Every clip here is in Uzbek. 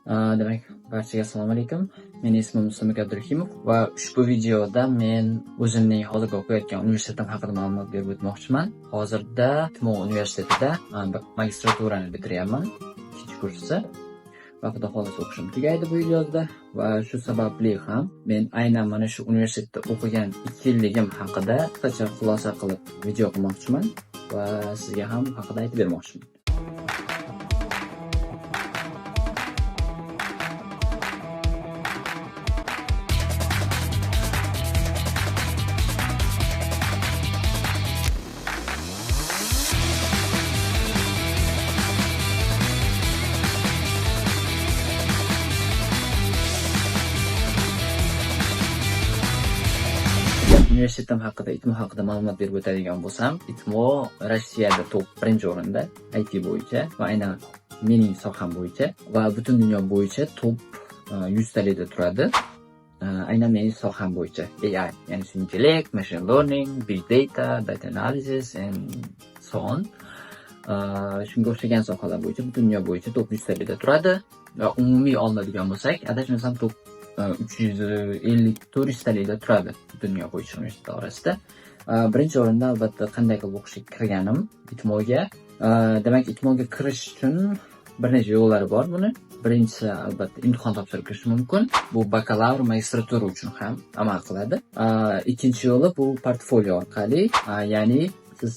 Demak, barchaga assalomu alaykum. Mening ismim Mustamik Abdurahimov va ushbu videoda men o'zimning hozirgi o'qiyotgan universitetim haqida ma'lumot berib o'tmoqchiman. Hozirda TMO universitetida magistraturani bitiryapman, 2-kursi. Va xudo xohlasa o'qishim tugaydi bu yozda va shu sababli ham men aynan mana shu universitetda o'qigan 2 yilligim haqida qisqacha xulosa qilib video qilmoqchiman va sizga ham haqida aytib bermoqchiman. Universitetim haqida, ITMO haqida ma'lumot berib o'tadigan bo'lsam, ITMO Rossiyada top 1-o'rinda IT bo'yicha va aynan mening soham bo'yicha va butun dunyo bo'yicha top 100 talikda turadi. Aynan mening soham bo'yicha AI, ya'ni sun'iy intellekt, machine learning, big data, data analysis and so on. Shunga o'xshagan sohalar bo'yicha butun dunyo bo'yicha top 100 talikda turadi va umumiy oladigan bo'lsak, adashmasam top 350-400 talikda turadi dunyo bo'yicha universitet orasida. Birinchi o'rinda albatta qanday qilib o'qishga kirganim ITMOga. Demak, ITMOga kirish uchun bir necha yo'llari bor buni. Birinchisi albatta imtihon topshirib kirish mumkin. Bu bakalavr, magistratura uchun ham amal qiladi. Ikkinchi yo'li bu portfolio orqali, ya'ni siz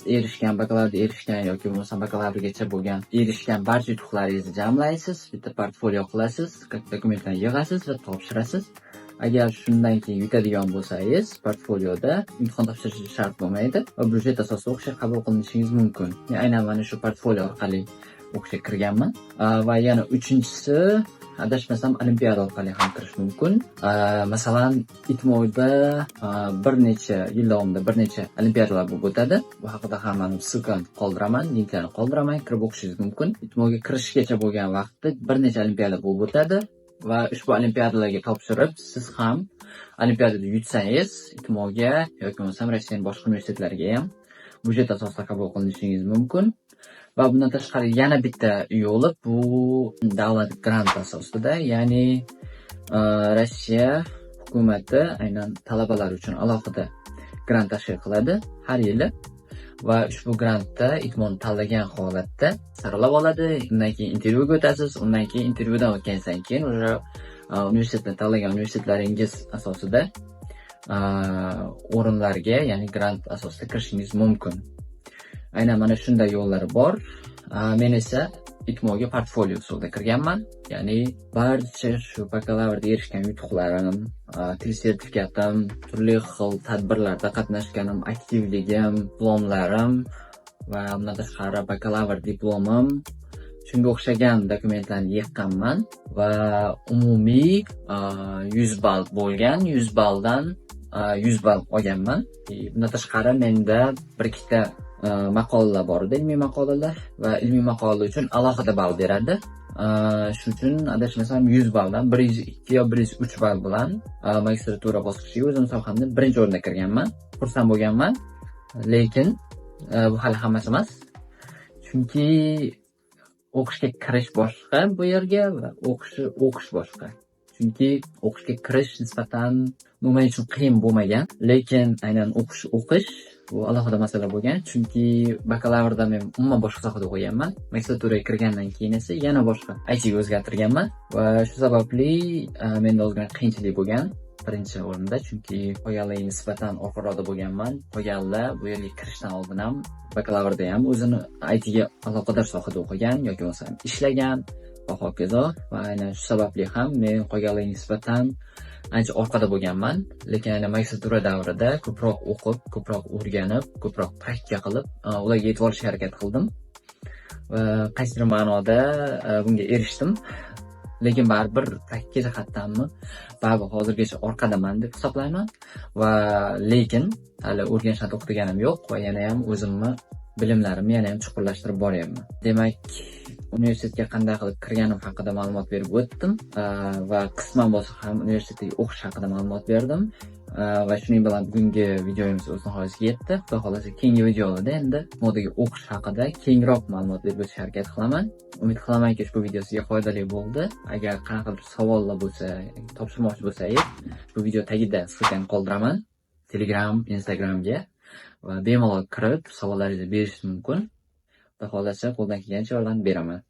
bakalavr erishgan yoki bo'lmasa bakalavrgacha bo'lgan erishgan barcha yutuqlaringizni jamlaysiz, bitta portfolio qilasiz, dokumentlarni yig'asiz va topshirasiz. Agar shundan keyin yutadigan bo'lsangiz, portfolioda imtihon topshirish shart bo'lmaydi va byudjet asosida o'qishga qabul qilinishingiz mumkin. Men aynan mana shu portfolio orqali o'qishga kirganman. Va yana uchinchisi, adashmasam olimpiada orqali ham kirish mumkin. Masalan, ITMOda bir necha yil davomida bir necha olimpiadalar bo'lib o'tadi. Bu haqida hammani ssilkani qoldiraman, linklarni qoldiraman, kirib o'qishingiz mumkin. ITMOga kirishgacha bo'lgan vaqtda bir necha olimpiada bo'lib o'tadi va ushbu olimpiadalarga topshirib, siz ham olimpiadada yutsangiz, ITMOga yoki bo'lmasam Rossiyaning boshqa universitetlariga ham byudjet asosida qabul qilinishingiz mumkin. Va bundan tashqari yana bitta yo'li bu davlat grant asosida, ya'ni Rossiya hukumati aynan talabalar uchun alohida grant tashkil qiladi har yili va ushbu grantda ITMOni tanlagan holatda saralab oladi. Undan keyin intervyuga o'tasiz, undan keyin intervyudan o'tgandan keyin o'sha universitetni tanlagan universitetlaringiz asosida o'rinlarga, ya'ni grant asosida kirishingiz mumkin. Aynan mana shunday yo'llari bor. Men esa ITMOga portfolio usulida kirganman. Ya'ni barcha shu bakalavrda erishgan yutuqlarim, til sertifikatim, turli xil tadbirlarda qatnashganim, aktivligim, diplomlarim va bundan tashqari bakalavr diplomim, shunga o'xshagan dokumentlarni yig'ganman va umumiy 100 ball bo'lgan. 100 balldan 100 ball olganman. Bundan tashqari menda bir ikkita maqolalar bor edi, ilmiy maqolalar va ilmiy maqola uchun alohida ball beradi. Shuning uchun adashmasam 100 balldan 102 yo 103 ball bilan magistratura bosqichiga o'zim sohamda birinchi o'rinda kirganman. Xursand bo'lganman. Lekin bu hali hammasi emas. Chunki o'qishga kirish boshqa bu yerga va o'qish boshqa. Chunki o'qishga kirish nisbatan men uchun qiyin bo'lmagan, lekin aynan o'qish bu alohida masala bo'lgan. Chunki bakalavrda men umuman boshqa sohada o'qiganman. Magistraturaga kirgandan keyin esa yana boshqa ITga o'zgartirganman va shu sababli menda ozgina qiyinchilik bo'lgan birinchi o'rinda, chunki qolganlarga nisbatan orqaroqda bo'lganman. Qolganlar bu yerga kirishdan oldin ham bakalavrda ham o'zini ITga aloqador sohada o'qigan yoki bo'lmasa ishlagan va hokazo. Va aynan shu sababli ham men qolganlarga nisbatan ancha orqada bo'lganman. Lekin aynan magistratura davrida ko'proq o'qib, ko'proq o'rganib, ko'proq praktika qilib, ularga yetib olishga harakat qildim. Va qaysidir ma'noda bunga erishdim. Lekin baribir praktika jihatdanmi, baribir hozirgacha orqadaman deb hisoblayman. Va lekin hali o'rganishni to'xtaganim yo'q va yana ham o'zimni bilimlarimni yana ham chuqurlashtirib boryapman. Demak, universitetga qanday qilib kirganim haqida ma'lumot berib o'tdim va qisman bo'lsa ham universitetga o'qish haqida ma'lumot berdim. Va shuning bilan bugungi videomiz o'z nihoyasiga yetdi. Xudo xolasa keyingi videolarda endi modaga o'qish haqida kengroq ma'lumot berib o'tishga harakat qilaman. Umid qilamanki, ushbu video sizga foydali bo'ldi. Agar qanaqadir savollar bo'lsa, topshirmoqchi bo'lsangiz, bu video tagida ssilkani qoldiraman. Telegram, Instagramga va bemalol kirib savollaringizni berishingiz mumkin. Xudo xolasa qo'ldan kelgancha yordam beraman.